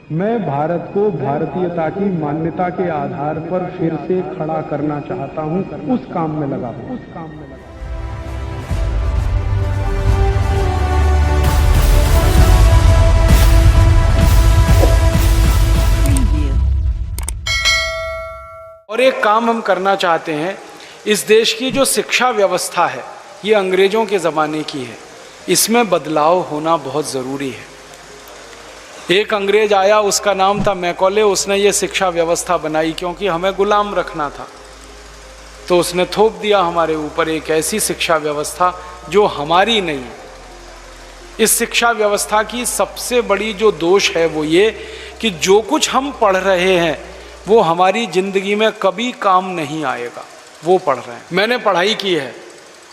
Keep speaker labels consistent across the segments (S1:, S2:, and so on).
S1: मैं भारत को भारतीयता की मान्यता के आधार पर फिर से खड़ा करना चाहता हूं, उस काम में लगा हूं।
S2: और एक काम हम करना चाहते हैं। इस देश की जो शिक्षा व्यवस्था है ये अंग्रेजों के ज़माने की है, इसमें बदलाव होना बहुत ज़रूरी है। एक अंग्रेज आया, उसका नाम था मैकॉले, उसने ये शिक्षा व्यवस्था बनाई क्योंकि हमें गुलाम रखना था। तो उसने थोप दिया हमारे ऊपर एक ऐसी शिक्षा व्यवस्था जो हमारी नहीं है। इस शिक्षा व्यवस्था की सबसे बड़ी जो दोष है वो ये कि जो कुछ हम पढ़ रहे हैं वो हमारी ज़िंदगी में कभी काम नहीं आएगा, वो पढ़ रहे हैं। मैंने पढ़ाई की है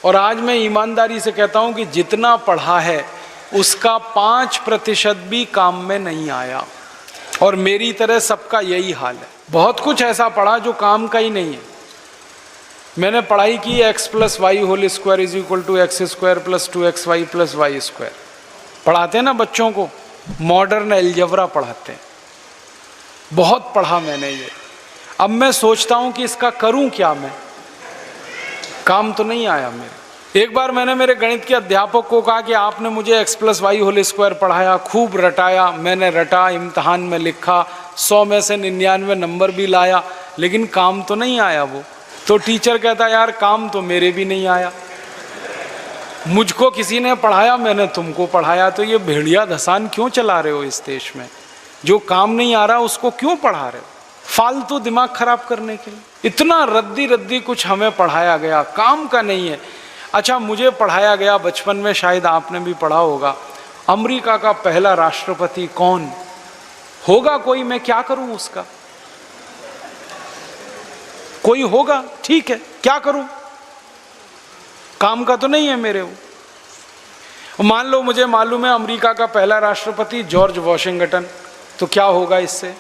S2: और आज मैं ईमानदारी से कहता हूँ कि जितना पढ़ा है उसका 5% भी काम में नहीं आया, और मेरी तरह सबका यही हाल है। बहुत कुछ ऐसा पढ़ा जो काम का ही नहीं है। मैंने पढ़ाई की x + y² = x² + 2xy + y²। पढ़ाते हैं ना बच्चों को, मॉडर्न अलजेब्रा पढ़ाते हैं। बहुत पढ़ा मैंने ये। अब मैं सोचता हूँ कि इसका करूँ क्या मैं, काम तो नहीं आया मेरे। एक बार मैंने मेरे गणित के अध्यापक को कहा कि आपने मुझे x + y² पढ़ाया, खूब रटाया। मैंने रटा, इम्तहान में लिखा, 100 में से 99 नंबर भी लाया, लेकिन काम तो नहीं आया वो। तो टीचर कहता यार काम तो मेरे भी नहीं आया, मुझको किसी ने पढ़ाया, मैंने तुमको पढ़ाया, तो ये भेड़िया धसान क्यों चला रहे हो इस देश में? जो काम नहीं आ रहा उसको क्यों पढ़ा रहे हो? फालतू दिमाग खराब करने के लिए इतना रद्दी कुछ हमें पढ़ाया गया, काम का नहीं है। अच्छा, मुझे पढ़ाया गया बचपन में, शायद आपने भी पढ़ा होगा, अमेरिका का पहला राष्ट्रपति कौन होगा? कोई, मैं क्या करूं उसका? कोई होगा, ठीक है, क्या करूं? काम का तो नहीं है मेरे वो। मान लो मुझे मालूम है अमेरिका का पहला राष्ट्रपति जॉर्ज वॉशिंगटन, तो क्या होगा इससे?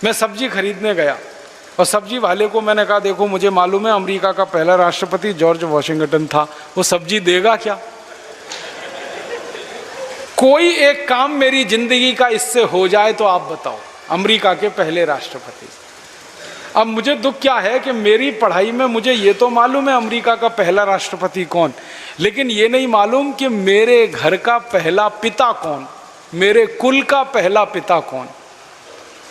S2: मैं सब्जी खरीदने गया और सब्जी वाले को मैंने कहा देखो मुझे मालूम है अमेरिका का पहला राष्ट्रपति जॉर्ज वॉशिंगटन था, वो सब्जी देगा क्या? कोई एक काम मेरी जिंदगी का इससे हो जाए तो आप बताओ, अमेरिका के पहले राष्ट्रपति। अब मुझे दुख क्या है कि मेरी पढ़ाई में मुझे ये तो मालूम है अमेरिका का पहला राष्ट्रपति कौन, लेकिन ये नहीं मालूम कि मेरे घर का पहला पिता कौन, मेरे कुल का पहला पिता कौन।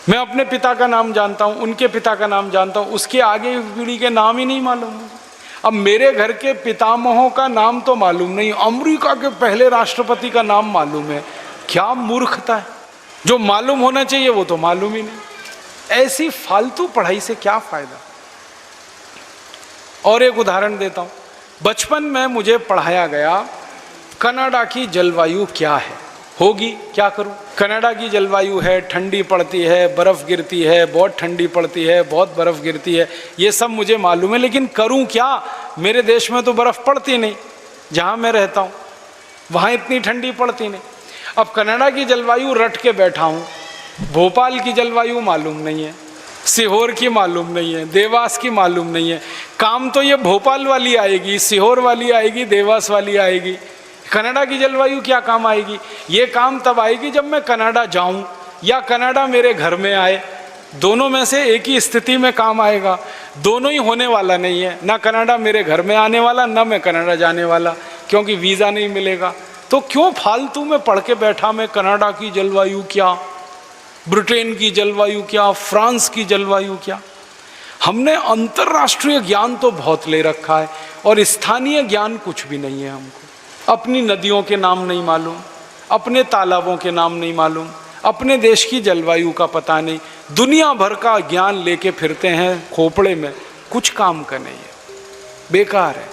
S2: मैं अपने पिता का नाम जानता हूँ, उनके पिता का नाम जानता हूँ, उसके आगे पीढ़ी के नाम ही नहीं मालूम मुझे। अब मेरे घर के पितामहों का नाम तो मालूम नहीं, अमेरिका के पहले राष्ट्रपति का नाम मालूम है। क्या मूर्खता है! जो मालूम होना चाहिए वो तो मालूम ही नहीं। ऐसी फालतू पढ़ाई से क्या फायदा? और एक उदाहरण देता हूँ। बचपन में मुझे पढ़ाया गया कनाडा की जलवायु क्या है, होगी, क्या करूं? कनाडा की जलवायु है, ठंडी पड़ती है, बर्फ़ गिरती है, बहुत ठंडी पड़ती है, बहुत बर्फ़ गिरती है, ये सब मुझे मालूम है, लेकिन करूं क्या? मेरे देश में तो बर्फ़ पड़ती नहीं, जहां मैं रहता हूं वहां इतनी ठंडी पड़ती नहीं। अब कनाडा की जलवायु रट के बैठा हूं, भोपाल की जलवायु मालूम नहीं है, सीहोर की मालूम नहीं है, देवास की मालूम नहीं है। काम तो ये भोपाल वाली आएगी, सीहोर वाली आएगी, देवास वाली आएगी। कनाडा की जलवायु क्या काम आएगी? ये काम तब आएगी जब मैं कनाडा जाऊं या कनाडा मेरे घर में आए। दोनों में से एक ही स्थिति में काम आएगा, दोनों ही होने वाला नहीं है। ना कनाडा मेरे घर में आने वाला, ना मैं कनाडा जाने वाला, क्योंकि वीज़ा नहीं मिलेगा। तो क्यों फालतू में पढ़ के बैठा मैं कनाडा की जलवायु क्या, ब्रिटेन की जलवायु क्या, फ्रांस की जलवायु क्या? हमने अंतर्राष्ट्रीय ज्ञान तो बहुत ले रखा है और स्थानीय ज्ञान कुछ भी नहीं है हमको। अपनी नदियों के नाम नहीं मालूम, अपने तालाबों के नाम नहीं मालूम, अपने देश की जलवायु का पता नहीं। दुनिया भर का ज्ञान लेके फिरते हैं खोपड़े में, कुछ काम का नहीं है, बेकार है।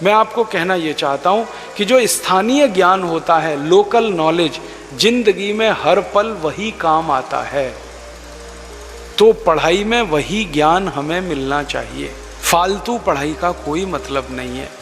S2: मैं आपको कहना ये चाहता हूँ कि जो स्थानीय ज्ञान होता है, लोकल नॉलेज, जिंदगी में हर पल वही काम आता है। तो पढ़ाई में वही ज्ञान हमें मिलना चाहिए, फालतू पढ़ाई का कोई मतलब नहीं है।